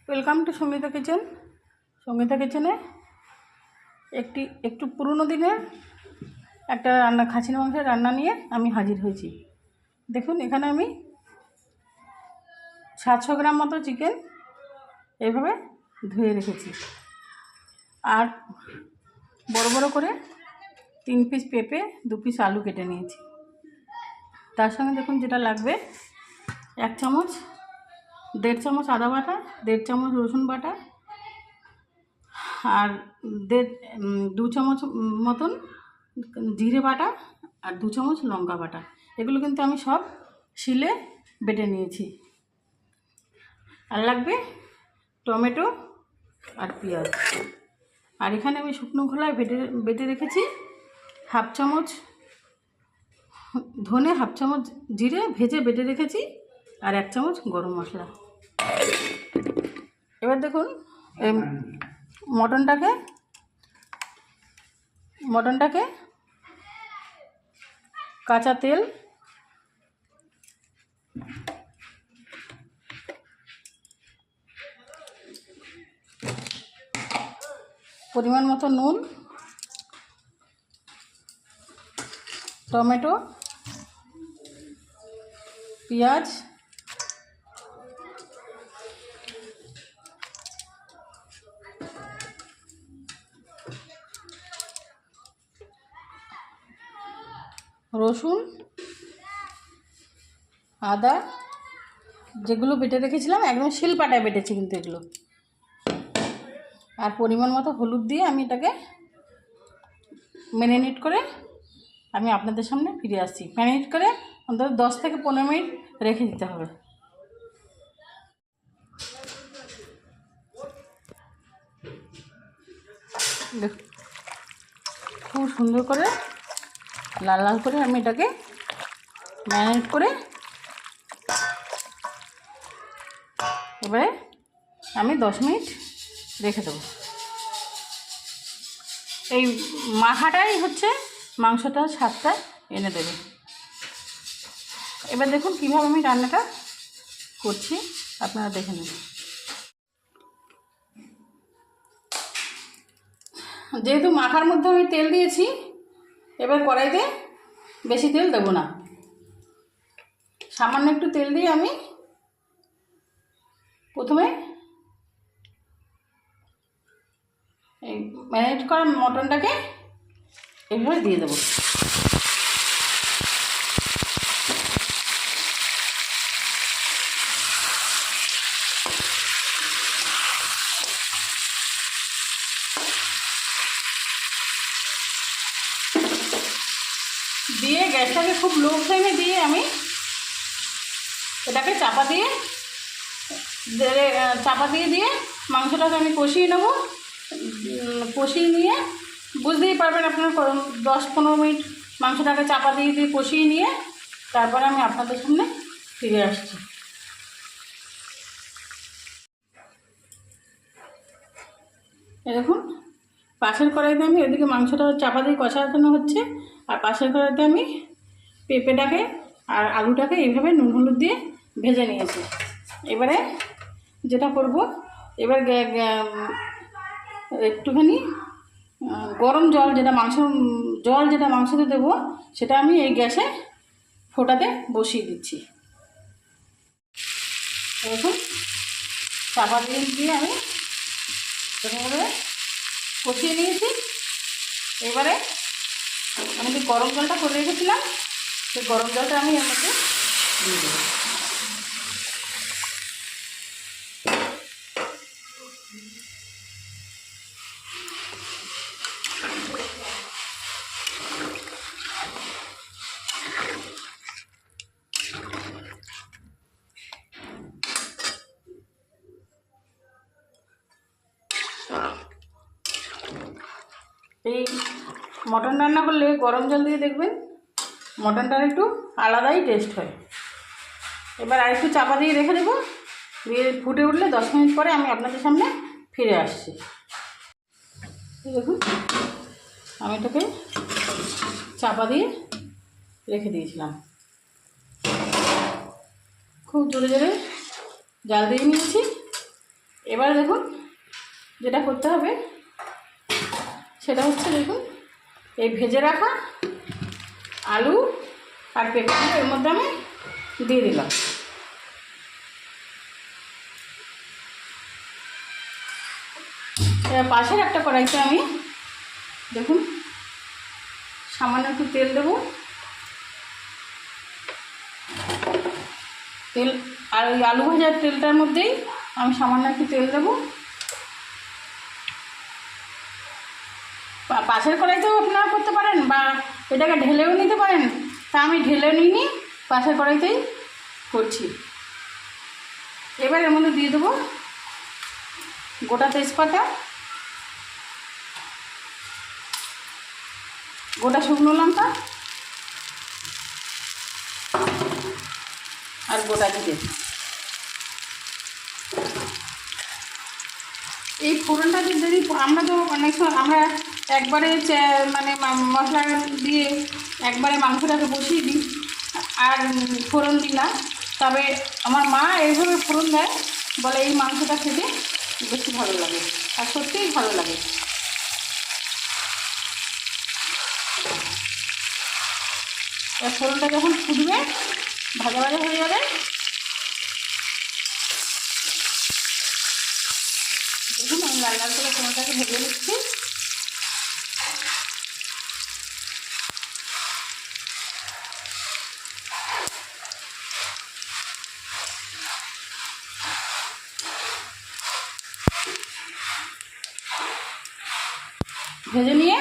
Welcome to Sangeeta kitchen. Sangeeta কিচেনে একটু পুরনো দিনের একটা রান্না, খাসির মাংসের রান্না নিয়ে আমি হাজির হয়েছি। দেখুন, এখানে আমি 700 গ্রাম মতো চিকেন এইভাবে ধুয়ে রেখেছি, আর বড় বড় করে 3 পিস পেঁপে, 2 পিস আলু কেটে নিয়েছি। তার সঙ্গে দেখুন যেটা লাগবে, 1 চামচ 1.5 চামচ আদা বাটা, 1.5 চামচ রসুন বাটা, আর 2 চামচ মতন জিরে বাটা, আর 2 চামচ লঙ্কা বাটা। এগুলো কিন্তু আমি সব শিলে বেটে নিয়েছি। আর লাগবে টমেটো আর পেঁয়াজ। আর এখানে আমি শুকনো খোলায় বেটে রেখেছি 1/2 চামচ ধনে, 1/2 চামচ জিরে ভেজে বেটে রেখেছি, আর 1 চামচ গরম মশলা। এবার দেখুন, মটনটাকে কাঁচা তেল, পরিমাণ মতো নুন, টমেটো, পেঁয়াজ, রসুন, আদা, যেগুলো বেটে রেখেছিলাম একদম শিলপাটায় বেটেছি কিন্তু এগুলো, আর পরিমাণ মতো হলুদ দিয়ে আমি এটাকে ম্যারিনেট করে আমি আপনাদের সামনে ফিরে আসছি। ম্যারিনেট করে অন্তত 10 থেকে 15 মিনিট রেখে দিতে হবে। খুব সুন্দর করে লাল লাল করে আমি এটাকে ম্যারিনেট করে এবারে আমি 10 মিনিট রেখে দেবো। এই মাখাটাই হচ্ছে মাংসটার স্বাদটা এনে দেবে। এবার দেখুন কীভাবে আমি রান্নাটা করছি, আপনারা দেখে নিন। যেহেতু মাখার মধ্যে আমি তেল দিয়েছি, এবার কড়াইতে বেশি তেল দেবো না, সামান্য একটু তেল দিয়ে আমি প্রথমে এই ম্যারিনেট করা মটনটাকে এইভাবে দিয়ে দেবো। দিয়ে গ্যাসটাকে খুব লো ফ্লেমে দিয়ে আমি এটাকে চাপা দিয়ে দিয়ে মাংসটাকে আমি কষিয়ে নেব। কষিয়ে নিয়ে বুঝতেই পারবেন আপনার 10-15 মিনিট মাংসটাকে চাপা দিয়ে কষিয়ে নিয়ে তারপরে আমি আপনাদের সামনে ফিরে আসছি। দেখুন, পাশের কড়াইতে আমি এদিকে মাংসটা চাপা দিয়ে কষানো হচ্ছে, আর পাশের কড়াইতে আমি পেঁপেটাকে আর আলুটাকে এইভাবে নুন হলুদ দিয়ে ভেজে নিয়েছি। এবারে যেটা করব, এবার একটুখানি গরম জল, যেটা মাংসতে দেবো, সেটা আমি এই গ্যাসে ফোটাতে বসিয়ে দিচ্ছি। দেখুন, চাপা দিয়ে আমি এভাবে কষিয়ে নিয়েছি। এবারে আমি যে গরম জলটা করে রেখেছিলাম, সেই গরম জলটা আমি এর মধ্যে দিয়ে দেবো। এই মটন রান্না করলে গরম জল দিয়ে দেখবেন মটনটার একটু আলাদাই টেস্ট হয়। এবার আর একটু চাপা দিয়ে রেখে দেবো, দিয়ে ফুটে উঠলে 10 মিনিট পরে আমি আপনাদের সামনে ফিরে আসছি। দেখুন, আমি এটাকে চাপা দিয়ে রেখে দিয়েছিলাম, খুব জোরে জোরে জাল দিয়ে নিয়েছি। এবার দেখুন যেটা করতে হবে সেটা হচ্ছে, দেখুন এই ভেজে রাখা আলু আর পেঁপেগুলো এর মধ্যে আমি দিয়ে দিলাম। এবার পাশের একটা কড়াইতে আমি দেখুন সামান্য একটু তেল দেবো। তেল আর ওই আলু ভাজার তেলটার মধ্যেই আমি সামান্য একটু তেল দেবো। পাশের কড়াইতেও আপনারা করতে পারেন বা এটাকে ঢেলেও নিতে পারেন, তা আমি ঢেলে নিইনি, পাশের কড়াইতেই করছি। এবার এর মধ্যে দিয়ে দেবো গোটা তেজপাতা, গোটা শুকনো লঙ্কা আর গোটা জিরে। এই ফোড়নটা যদি আমরা তো অনেক সময় আমরা একবারে মানে মশলা দিয়ে একবারে মাংসটাকে বসিয়ে দিই আর ফোড়ন দিই না, তবে আমার মা এইভাবে ফোড়ন দেয়, বলে এই মাংসটা খেতে বেশি ভালো লাগে, আর সত্যিই ভালো লাগে। ফোড়নটা যখন ফুটবে ভাজা ভাজা হয়ে যাবে, দেখুন আমি লাল লাল করে ফোড়নটাকে ভেজে নিচ্ছি। ভেজে নিয়ে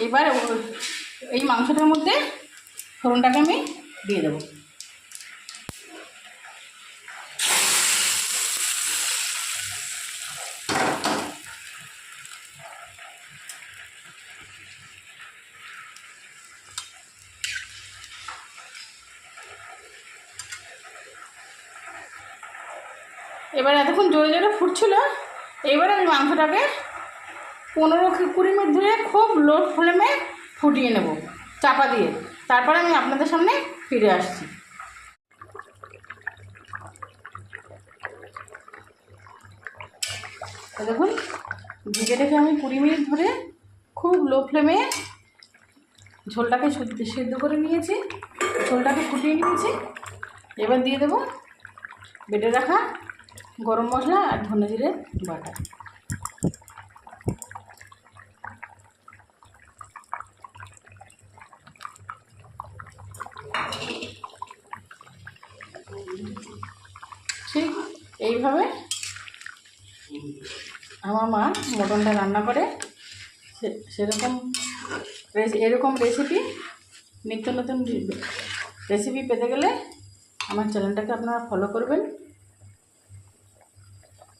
এবার এই মাংসটার মধ্যে ফোড়নটাকে আমি দিয়ে দেবো। এবার এতক্ষণ জোরে জোরে ফুটছিল, এবার আমি মাংসটাকে 15-20 মিনিট ধরে খুব লো ফ্লেমে ফুটিয়ে নেব চাপা দিয়ে, তারপরে আমি আপনাদের সামনে ফিরে আসছি। দেখুন ঢেকে আমি 20 মিনিট ধরে খুব লো ফ্লেমে ঝোলটাকে সেদ্ধ করে নিয়েছি, ঝোলটাকে ফুটিয়ে নিয়েছি। এবার দিয়ে দেবো বেটে রাখা গরম মশলা আর ধনে জিরে বাটা। ঠিক এইভাবে আমার মা মটনটা রান্না করে। সেরকম এরকম রেসিপি, নিত্য নতুন রেসিপি পেতে গেলে আমার চ্যানেলটাকে আপনারা ফলো করবেন।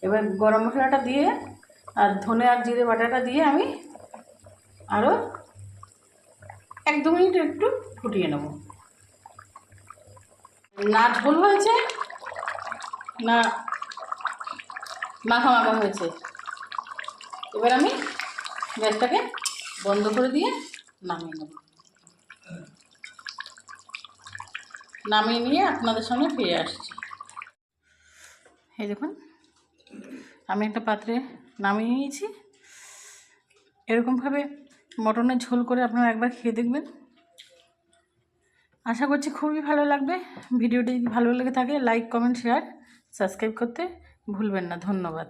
এবার গরম মশলাটা দিয়ে আর ধনে আর জিরে বাটাটা দিয়ে আমি আরও 1-2 মিনিট একটু ফুটিয়ে নেব। না ঝোল হয়েছে না মাখা মাখা হয়েছে, এবার আমি গ্যাসটাকে বন্ধ করে দিয়ে নামিয়ে নেব। নামিয়ে নিয়ে আপনাদের সামনে ফিরে আসছি। এই দেখুন আমি একটা পাত্রে নামিয়ে নিয়েছি। এরকমভাবে মটনের ঝোল করে আপনারা একবার খেয়ে দেখবেন, আশা করছি খুবই ভালো লাগবে। ভিডিওটি যদি ভালো লেগে থাকে লাইক, কমেন্ট, শেয়ার, সাবস্ক্রাইব করতে ভুলবেন না। ধন্যবাদ।